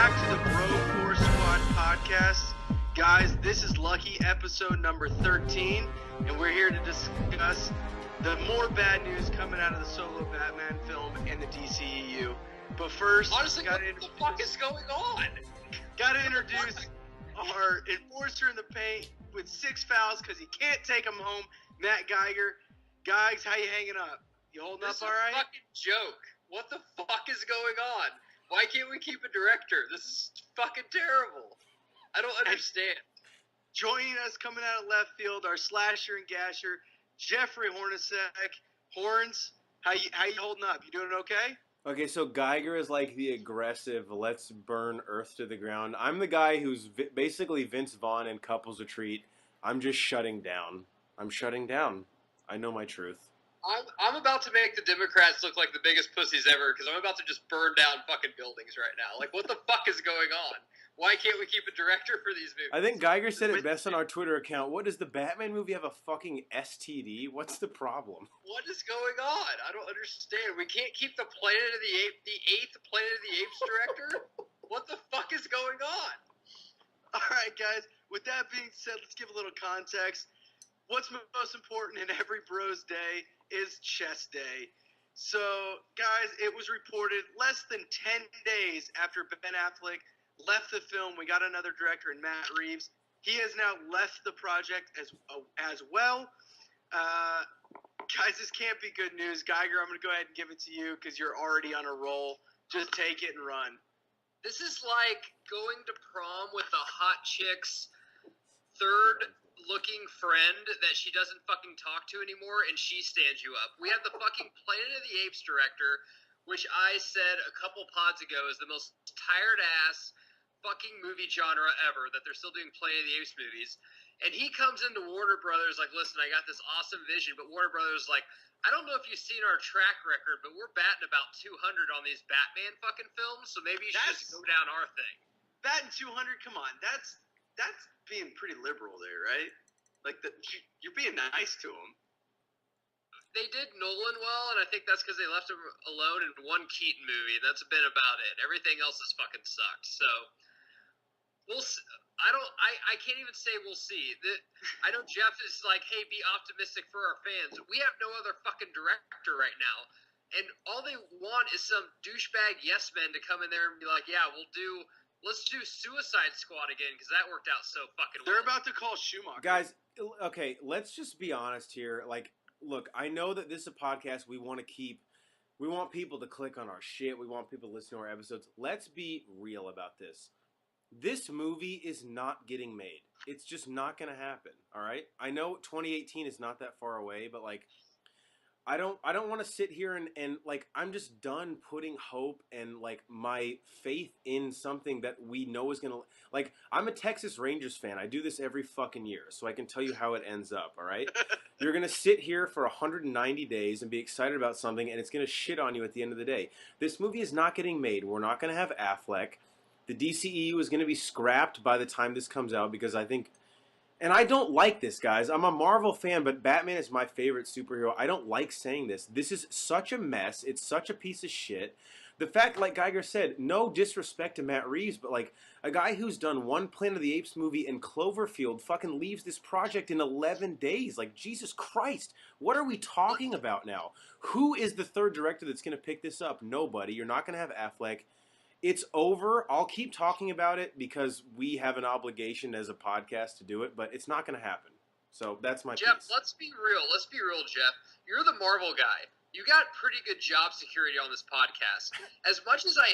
back to the Bro Force Squad podcast. Guys, this is lucky episode number 13, and we're here to discuss the more bad news coming out of the solo Batman film and the DCEU. But first, honestly, what the fuck is going on? Gotta introduce our enforcer in the paint with 6 fouls because he can't take them home, Matt Geiger. Guys, how you hanging up? You holding up all right? This is a fucking joke. What the fuck is going on? Why can't we keep a director? This is fucking terrible. I don't understand. Joining us coming out of left field, our slasher and gasher, Jeffrey Hornacek. Horns, how you holding up? You doing okay? Okay, so Geiger is like the aggressive, let's burn Earth to the ground. I'm the guy who's basically Vince Vaughn in Couples Retreat. I'm just shutting down. I'm shutting down. I know my truth. I'm about to make the Democrats look like the biggest pussies ever because I'm about to just burn down fucking buildings right now. Like, what the fuck is going on? Why can't we keep a director for these movies? I think Geiger said it best on our Twitter account. What, does the Batman movie have a fucking STD? What's the problem? What is going on? I don't understand. We can't keep the Planet of the Apes, the 8th Planet of the Apes director? What the fuck is going on? All right, guys. With that being said, let's give a little context. What's most important in every bro's day is chess day. So, guys, it was reported less than 10 days after Ben Affleck left the film, we got another director in Matt Reeves. He has now left the project as well. Guys, this can't be good news. Geiger, I'm going to go ahead and give it to you because you're already on a roll. Just take it and run. This is like going to prom with a hot chick's third-looking friend that she doesn't fucking talk to anymore, and she stands you up. We have the fucking Planet of the Apes director, which I said a couple pods ago is the most tired-ass fucking movie genre ever, that they're still doing Planet of the Apes movies. And he comes into Warner Brothers like, listen, I got this awesome vision, but Warner Brothers like, I don't know if you've seen our track record, but we're batting about 200 on these Batman fucking films, so maybe you should just go down our thing. Batting 200, come on. That's being pretty liberal there, right? Like, you're being nice to him. They did Nolan well, and I think that's because they left him alone in one Keaton movie, and that's been about it. Everything else has fucking sucked. So, we'll see. I can't even say we'll see. I know Jeff is like, hey, be optimistic for our fans. We have no other fucking director right now. And all they want is some douchebag yes men to come in there and be like, yeah, let's do Suicide Squad again, because that worked out so fucking well. They're about to call Schumacher. Guys, okay, let's just be honest here. Like, look, I know that this is a podcast we want people to click on our shit. We want people to listen to our episodes. Let's be real about this. This movie is not getting made. It's just not going to happen, all right? I know 2018 is not that far away, but, like, I don't want to sit here and, like, I'm just done putting hope and, like, my faith in something that we know is going to, like, I'm a Texas Rangers fan. I do this every fucking year, so I can tell you how it ends up, all right? You're going to sit here for 190 days and be excited about something, and it's going to shit on you at the end of the day. This movie is not getting made. We're not going to have Affleck. The DCEU is going to be scrapped by the time this comes out because I think... And I don't like this, guys. I'm a Marvel fan, but Batman is my favorite superhero. I don't like saying this. This is such a mess. It's such a piece of shit. The fact, like Geiger said, no disrespect to Matt Reeves, but like a guy who's done one Planet of the Apes movie and Cloverfield fucking leaves this project in 11 days. Like, Jesus Christ. What are we talking about now? Who is the third director that's going to pick this up? Nobody. You're not going to have Affleck. It's over. I'll keep talking about it because we have an obligation as a podcast to do it, but it's not going to happen. So that's my Jeff, piece. let's be real. Let's be real, Jeff. You're the Marvel guy. You got pretty good job security on this podcast. As much as I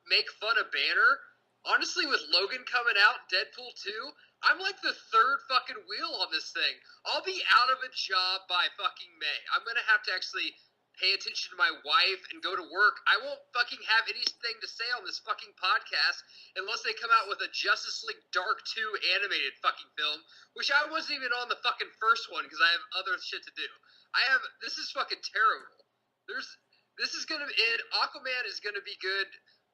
make fun of Banner, honestly, with Logan coming out, Deadpool 2, I'm like the third fucking wheel on this thing. I'll be out of a job by fucking May. I'm going to have to actually pay attention to my wife and go to work. I won't fucking have anything to say on this fucking podcast unless they come out with a Justice League Dark 2 animated fucking film, which I wasn't even on the fucking first one because I have other shit to do. This is fucking terrible. This is gonna end. Aquaman is gonna be good.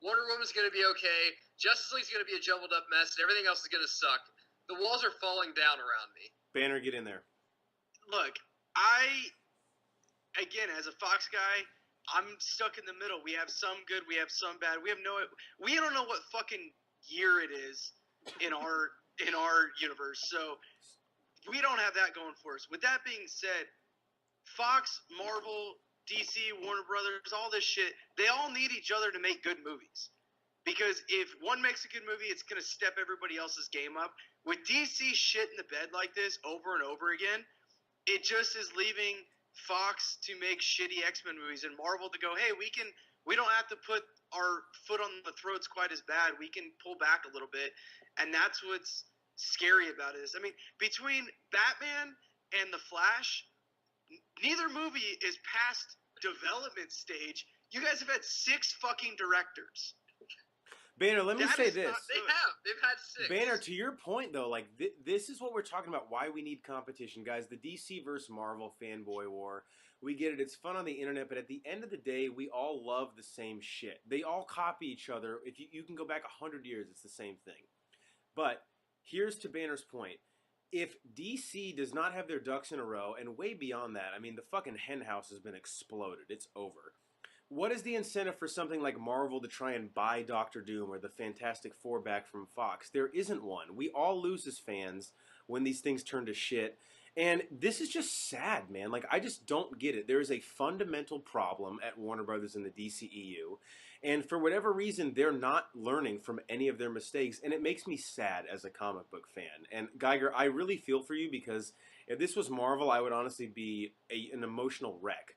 Wonder Woman's gonna be okay. Justice League's gonna be a jumbled up mess, and everything else is gonna suck. The walls are falling down around me. Banner, get in there. Look, again, as a Fox guy, I'm stuck in the middle. We have some good, we have some bad. We don't know what fucking year it is in our universe. So we don't have that going for us. With that being said, Fox, Marvel, DC, Warner Brothers, all this shit, they all need each other to make good movies. Because if one makes a good movie, it's going to step everybody else's game up. With DC shit in the bed like this over and over again, it just is leaving Fox to make shitty X-Men movies and Marvel to go, hey, we don't have to put our foot on the throats quite as bad. We can pull back a little bit. And that's what's scary about it. I mean, between Batman and The Flash, neither movie is past development stage. You guys have had 6 fucking directors. Banner, let me say this. They've had 6. Banner, to your point, though, like, this is what we're talking about, why we need competition. Guys, the DC versus Marvel fanboy war, we get it. It's fun on the internet, but at the end of the day, we all love the same shit. They all copy each other. If you can go back 100 years, it's the same thing. But here's to Banner's point. If DC does not have their ducks in a row, and way beyond that, I mean, the fucking hen house has been exploded. It's over. What is the incentive for something like Marvel to try and buy Doctor Doom or the Fantastic Four back from Fox? There isn't one. We all lose as fans when these things turn to shit. And this is just sad, man. Like, I just don't get it. There is a fundamental problem at Warner Brothers and the DCEU. And for whatever reason, they're not learning from any of their mistakes. And it makes me sad as a comic book fan. And Geiger, I really feel for you because if this was Marvel, I would honestly be an emotional wreck.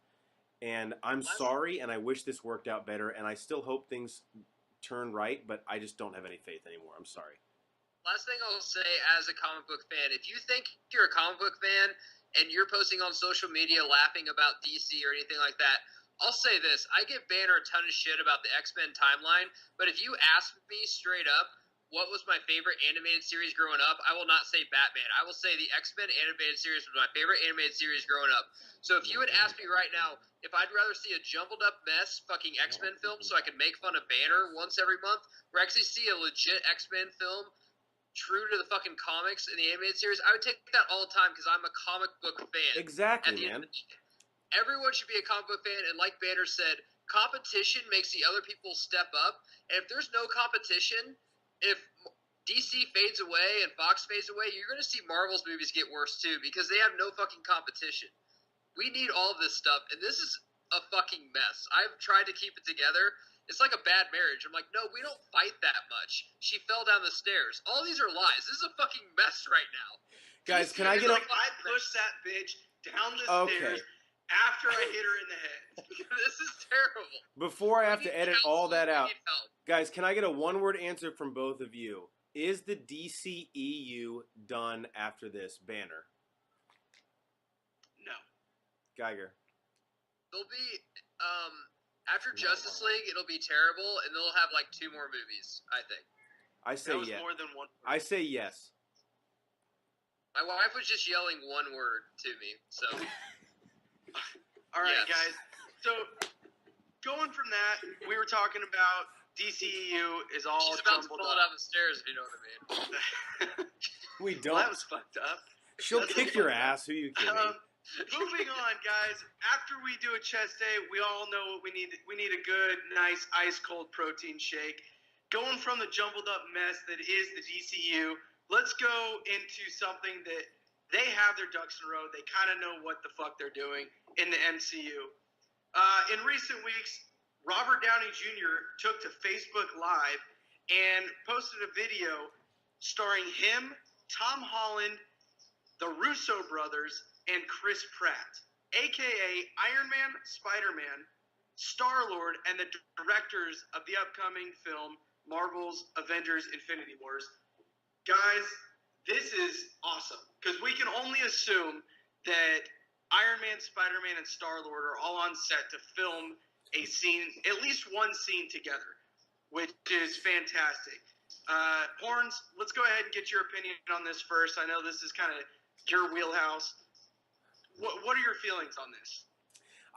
And I'm sorry, and I wish this worked out better, and I still hope things turn right, but I just don't have any faith anymore. I'm sorry. Last thing I'll say as a comic book fan, if you think you're a comic book fan and you're posting on social media laughing about DC or anything like that, I'll say this. I give Banner a ton of shit about the X-Men timeline, but if you ask me straight up what was my favorite animated series growing up, I will not say Batman. I will say the X-Men animated series was my favorite animated series growing up. So if you would ask me right now if I'd rather see a jumbled up mess fucking X-Men film so I could make fun of Banner once every month, or actually see a legit X-Men film true to the fucking comics in the animated series, I would take that all the time because I'm a comic book fan. Exactly, man. Everyone should be a comic book fan, and like Banner said, competition makes the other people step up, and if there's no competition, if DC fades away and Fox fades away, you're going to see Marvel's movies get worse too because they have no fucking competition. We need all of this stuff, and this is a fucking mess. I've tried to keep it together. It's like a bad marriage. I'm like, no, we don't fight that much. She fell down the stairs. All these are lies. This is a fucking mess right now. Guys, can I get I pushed that bitch down the stairs after I hit her in the head. This is terrible. Before I have to edit all that out. Guys, can I get a one-word answer from both of you? Is the DCEU done after this? Banner. No. Geiger. They'll be, after Justice League, it'll be terrible, and they'll have like 2 more movies, I think. I say yes. More than one. I say yes. My wife was just yelling one word to me, so. All right, guys. So, going from that, we were talking about DCEU is all She's about to jumbled fall up. down the stairs, if you know what I mean. We don't. Well, that was fucked up. She'll kick your ass. Who you kidding? Moving on, guys. After we do a chest day, we all know what we need. We need a good, nice, ice-cold protein shake. Going from the jumbled up mess that is the DCU, let's go into something that they have their ducks in a row. They kind of know what the fuck they're doing in the MCU. In recent weeks, Robert Downey Jr. took to Facebook Live and posted a video starring him, Tom Holland, the Russo brothers, and Chris Pratt, a.k.a. Iron Man, Spider-Man, Star-Lord, and the directors of the upcoming film Marvel's Avengers Infinity Wars. Guys, this is awesome because we can only assume that Iron Man, Spider-Man, and Star-Lord are all on set to film a scene, at least one scene together, which is fantastic. Horns, let's go ahead and get your opinion on this first. I know this is kind of your wheelhouse. What are your feelings on this?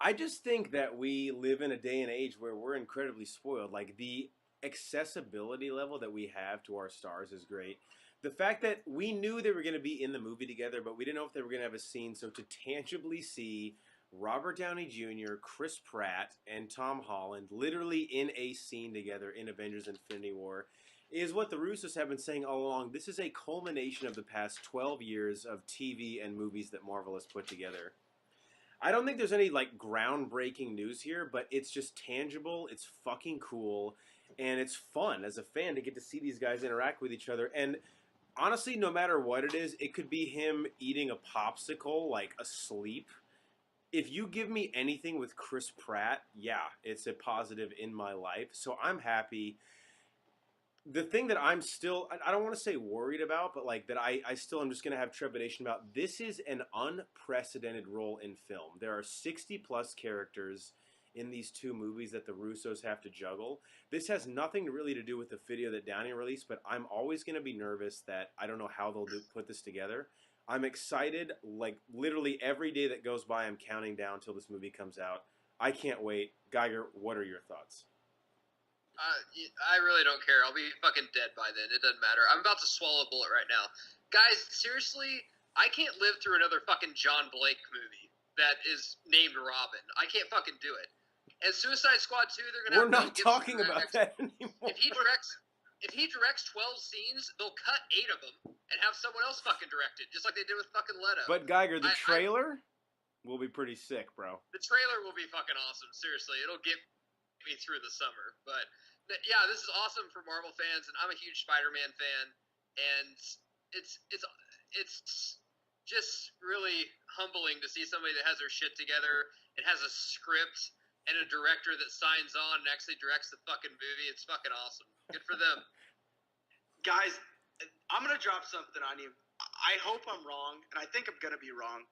I just think that we live in a day and age where we're incredibly spoiled. Like, the accessibility level that we have to our stars is great. The fact that we knew they were going to be in the movie together, but we didn't know if they were going to have a scene. So to tangibly see Robert Downey Jr., Chris Pratt, and Tom Holland literally in a scene together in Avengers Infinity War is what the Russos have been saying all along. This is a culmination of the past 12 years of TV and movies that Marvel has put together. I don't think there's any like groundbreaking news here, but it's just tangible. It's fucking cool, and it's fun as a fan to get to see these guys interact with each other. And honestly, no matter what it is, it could be him eating a popsicle like asleep. If you give me anything with Chris Pratt, yeah, it's a positive in my life. So I'm happy. The thing that I'm still, I don't want to say worried about, but like that I still am just going to have trepidation about, this is an unprecedented role in film. There are 60 plus characters in these two movies that the Russos have to juggle. This has nothing really to do with the video that Downey released, but I'm always going to be nervous that I don't know how they'll put this together. I'm excited, like literally every day that goes by I'm counting down till this movie comes out. I can't wait. Geiger, what are your thoughts? I really don't care. I'll be fucking dead by then. It doesn't matter. I'm about to swallow a bullet right now. Guys, seriously, I can't live through another fucking John Blake movie that is named Robin. I can't fucking do it. And Suicide Squad 2, they're going to We're not talking about that anymore. If he directs 12 scenes, they'll cut 8 of them and have someone else fucking direct it, just like they did with fucking Leto. But Geiger, the trailer will be pretty sick, bro. The trailer will be fucking awesome. Seriously, it'll get me through the summer. But yeah, this is awesome for Marvel fans, and I'm a huge Spider-Man fan, and it's just really humbling to see somebody that has their shit together and has a script and a director that signs on and actually directs the fucking movie. It's fucking awesome. Good for them. Guys, I'm going to drop something on you. I hope I'm wrong, and I think I'm going to be wrong.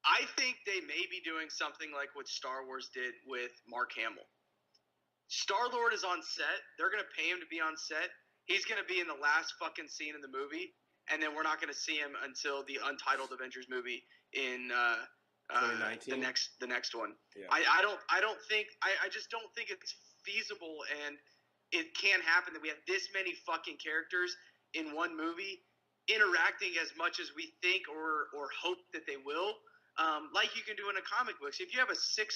I think they may be doing something like what Star Wars did with Mark Hamill. Star-Lord is on set. They're going to pay him to be on set. He's going to be in the last fucking scene in the movie, and then we're not going to see him until the untitled Avengers movie in 2019? the next one. Yeah. I just don't think it's feasible, and it can't happen that we have this many fucking characters in one movie interacting as much as we think or hope that they will, like you can do in a comic book. So if you have a six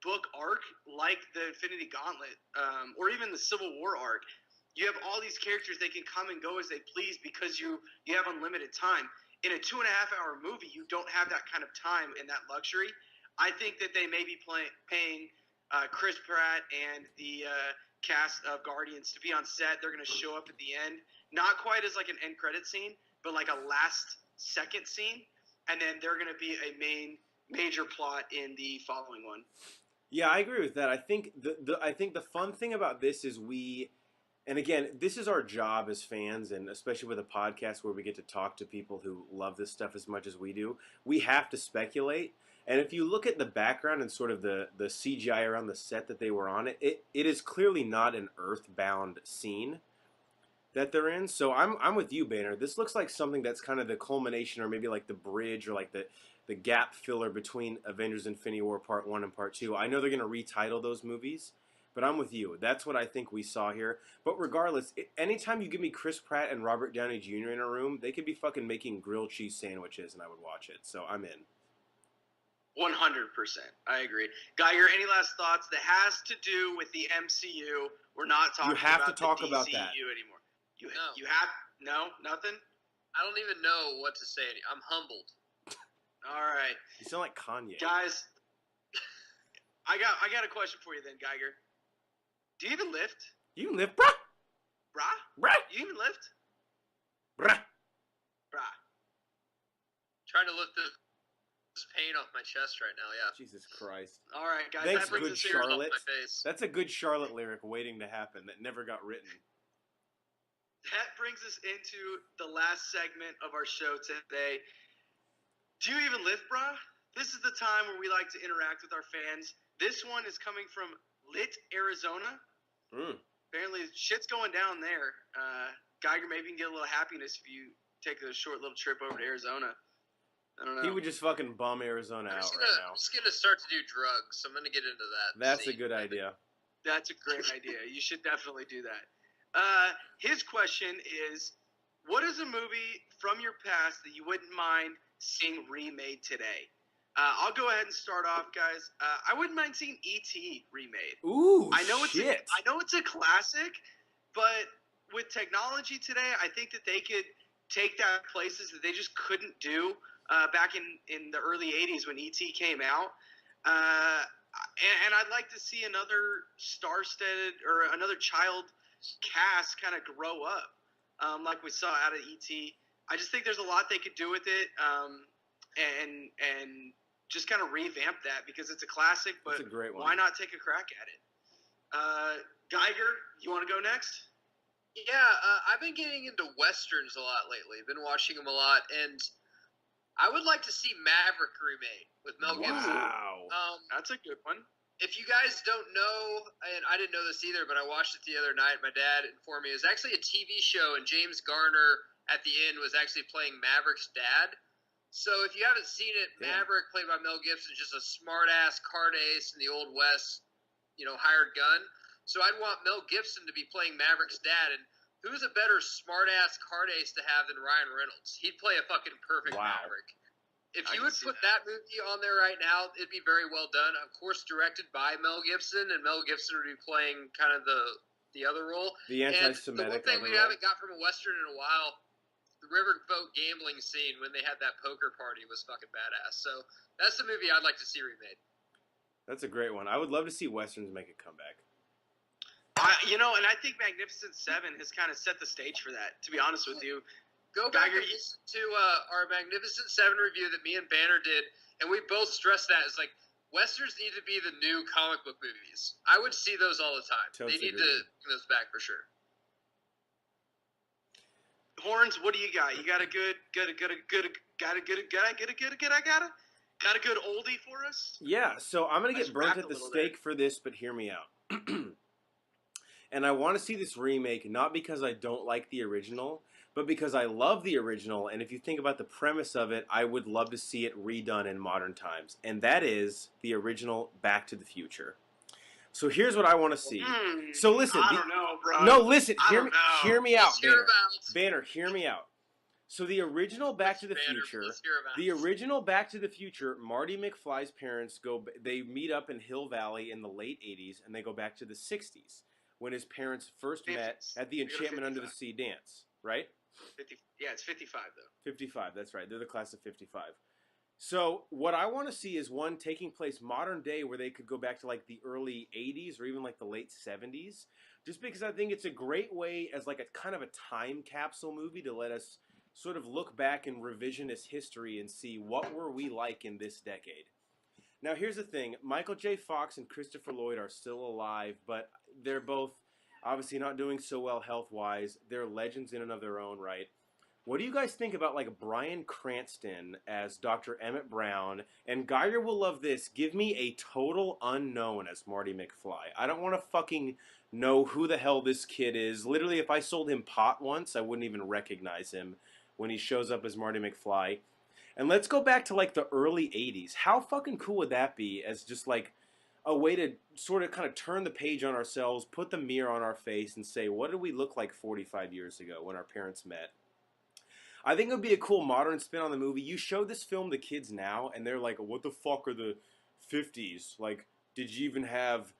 book arc like the Infinity Gauntlet, or even the Civil War arc, you have all these characters. They can come and go as they please because you have unlimited time. In a 2.5-hour movie, you don't have that kind of time and that luxury. I think that they may be paying Chris Pratt and the cast of Guardians to be on set. They're going to show up at the end, not quite as like an end credit scene, but like a last second scene, and then they're going to be a major plot in the following one. Yeah, I agree with that. I think the fun thing about this is and again, this is our job as fans, and especially with a podcast where we get to talk to people who love this stuff as much as we do, we have to speculate. And if you look at the background and sort of the CGI around the set that they were on, it is clearly not an Earthbound scene that they're in. So I'm with you, Banner. This looks like something that's kind of the culmination, or maybe like the bridge, or like the gap filler between Avengers Infinity War Part 1 and Part 2. I know they're going to retitle those movies, but I'm with you. That's what I think we saw here. But regardless, anytime you give me Chris Pratt and Robert Downey Jr. in a room, they could be fucking making grilled cheese sandwiches, and I would watch it. So I'm in. 100%. I agree. Geiger, any last thoughts that has to do with the MCU? We're not talking you have about to talk the about DCU that anymore. You have nothing? I don't even know what to say. I'm humbled. All right. You sound like Kanye. Guys, I got a question for you then, Geiger. Do you even lift? You can lift, bruh. Bruh? You even lift? Bruh. Trying to lift this pain off my chest right now, yeah. Jesus Christ. All right, guys. Thanks, that brings good us Charlotte. Off my face. That's a good Charlotte lyric waiting to happen that never got written. That brings us into the last segment of our show today. Do you even lift, brah? This is the time where we like to interact with our fans. This one is coming from Lit, Arizona. Apparently, shit's going down there. Geiger, maybe you can get a little happiness if you take a short little trip over to Arizona. I don't know. He would just fucking bum Arizona out right now. I'm just going to start to do drugs. I'm going to get into that. That's a good idea. That's a great idea. You should definitely do that. His question is, what is a movie from your past that you wouldn't mind seeing remade today? I'll go ahead and start off, guys. I wouldn't mind seeing E.T. remade. Ooh, I know shit. I know it's a classic, but with technology today, I think that they could take that places that they just couldn't do back in the early '80s when E.T. came out. And I'd like to see another star-studded or another child cast kind of grow up, like we saw out of E.T. I just think there's a lot they could do with it, and just kind of revamp that because it's a classic. But That's a great one. Why not take a crack at it? Geiger, you want to go next? Yeah, I've been getting into westerns a lot lately. Been watching them a lot, and I would like to see Maverick remade with Mel Gibson. Wow. That's a good one. If you guys don't know, and I didn't know this either, but I watched it the other night. My dad informed me it was actually a TV show, and James Garner at the end was actually playing Maverick's dad. So if you haven't seen it, Yeah. Maverick, played by Mel Gibson, is just a smart-ass card ace in the Old West, hired gun. So I'd want Mel Gibson to be playing Maverick's dad, and who's a better smart-ass card ace to have than Ryan Reynolds? He'd play a fucking perfect Wow. Maverick. If I you can would see put that. that movie on there right now, it'd be very well done. Of course, directed by Mel Gibson, and Mel Gibson would be playing kind of the other role. The And anti-Semitic. the one thing we overall. haven't got from a Western in a while, the riverboat gambling scene when they had that poker party was fucking badass. So that's the movie I'd like to see remade. That's a great one. I would love to see westerns make a comeback. And I think Magnificent Seven has kind of set the stage for that. To be honest with you, Go back Geiger, and listen to our Magnificent Seven review that me and Banner did, and we both stressed that. It's like, Westerns need to be the new comic book movies. I would see those all the time. Totally They need agree. to bring those back for sure. Horns, what do you got? You got a good oldie for us? Yeah, so I'm going to Let's get burnt rap at a the little stake for this, but hear me out. And I want to see this remake not because I don't like the original, but because I love the original. And if you think about the premise of it, I would love to see it redone in modern times. And that is the original Back to the Future. So here's what I want to see. So listen. I don't know, bro. No, listen. I Hear don't me, know. hear me out, Let's hear Banner. about. Banner, hear me out. So the original Back to the Banner, Future. let's hear about. The original Back to the Future, Marty McFly's parents they meet up in Hill Valley in the late 80s, and they go back to the 60s, when his parents first met 50s. at the We go to Enchantment Under the 55. Sea dance, right? 50, yeah, it's 55 though. 55, that's right. They're the class of 55. So what I want to see is one taking place modern day where they could go back to like the early 80s or even like the late 70s, just because I think it's a great way as like a kind of a time capsule movie to let us sort of look back in revisionist history and see what were we like in this decade. Now here's the thing, Michael J. Fox and Christopher Lloyd are still alive, but they're both obviously not doing so well health-wise. They're legends in and of their own right. What do you guys think about like Bryan Cranston as Dr. Emmett Brown? And Geiger will love this. Give me a total unknown as Marty McFly. I don't want to fucking know who the hell this kid is. Literally, if I sold him pot once, I wouldn't even recognize him when he shows up as Marty McFly. And let's go back to like the early 80s. How fucking cool would that be as just like a way to sort of kind of turn the page on ourselves, put the mirror on our face and say, what did we look like 45 years ago when our parents met? I think it would be a cool modern spin on the movie. You show this film to kids now, and they're like, what the fuck are the 50s? Like, did you even have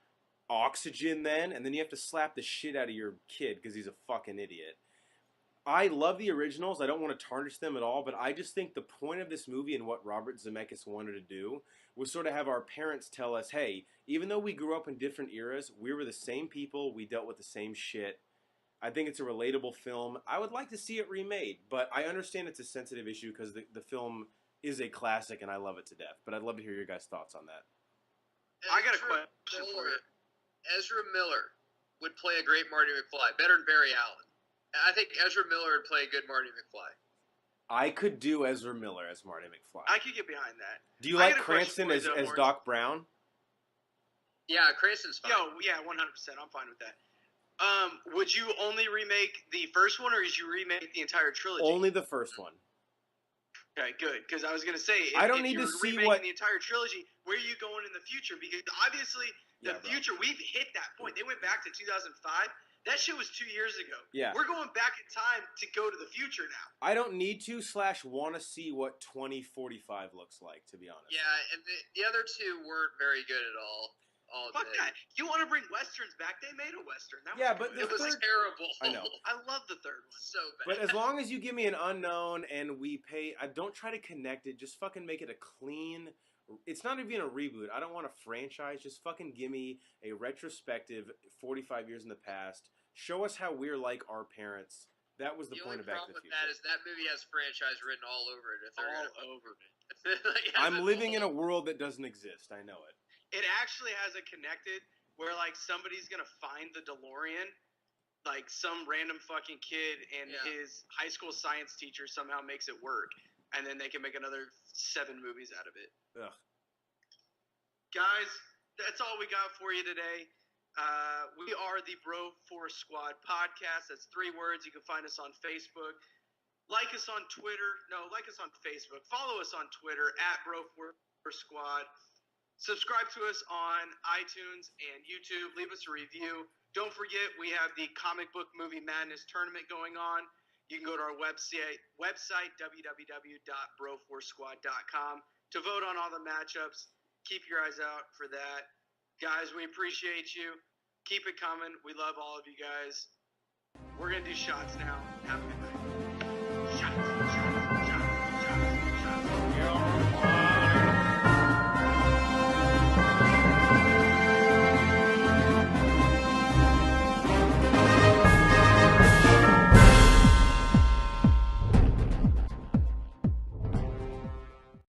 oxygen then? And then you have to slap the shit out of your kid because he's a fucking idiot. I love the originals. I don't want to tarnish them at all, but I just think the point of this movie and what Robert Zemeckis wanted to do was sort of have our parents tell us, hey, even though we grew up in different eras, we were the same people, we dealt with the same shit. I think it's a relatable film. I would like to see it remade, but I understand it's a sensitive issue because the film is a classic and I love it to death. But I'd love to hear your guys' thoughts on that. I got a question for you. Ezra Miller would play a great Marty McFly, better than Barry Allen. I think Ezra Miller would play a good Marty McFly. I could do Ezra Miller as Marty McFly. I could get behind that. Do you I like got a question Cranston for you, as though, Doc Brown? Yeah, Cranston's fine. Yeah, 100%. I'm fine with that. Would you only remake the first one, or did you remake the entire trilogy? Only the first one. Okay, good. Because I was going to say, I don't if need to you're see remaking what- the entire trilogy, where are you going in the future? Because obviously, the Yeah, bro. future, we've hit that point. They went back to 2005. That shit was 2 years ago. Yeah. We're going back in time to go to the future now. I don't need to / want to see what 2045 looks like, to be honest. Yeah, and the other two weren't very good at all. Fuck that. You want to bring Westerns back? They made a Western. That Yeah, was but good. It was terrible. I know. I love the third one. So bad. But as long as you give me an unknown and we pay, I don't try to connect it. Just fucking make it a clean. It's not even a reboot. I don't want a franchise. Just fucking give me a retrospective 45 years in the past. Show us how we're like our parents. That was the point of Back to the Future. The only problem with that is that movie has franchise written all over it. If they're All over it. I'm living in a world that doesn't exist. I know it. It actually has it connected where, like, somebody's going to find the DeLorean. Like, some random fucking kid and his high school science teacher somehow makes it work. And then they can make another 7 movies out of it. Ugh. Guys, that's all we got for you today. We are the Bro Force Squad podcast. That's 3 words. You can find us on Facebook. Like us on Twitter. No, like us on Facebook. Follow us on Twitter at Bro Force Squad. Subscribe to us on iTunes and YouTube. Leave us a review. Don't forget, we have the Comic Book Movie Madness tournament going on. You can go to our website www.broforcesquad.com to vote on all the matchups. Keep your eyes out for that. Guys, we appreciate you. Keep it coming. We love all of you guys. We're going to do shots now. Have a good night.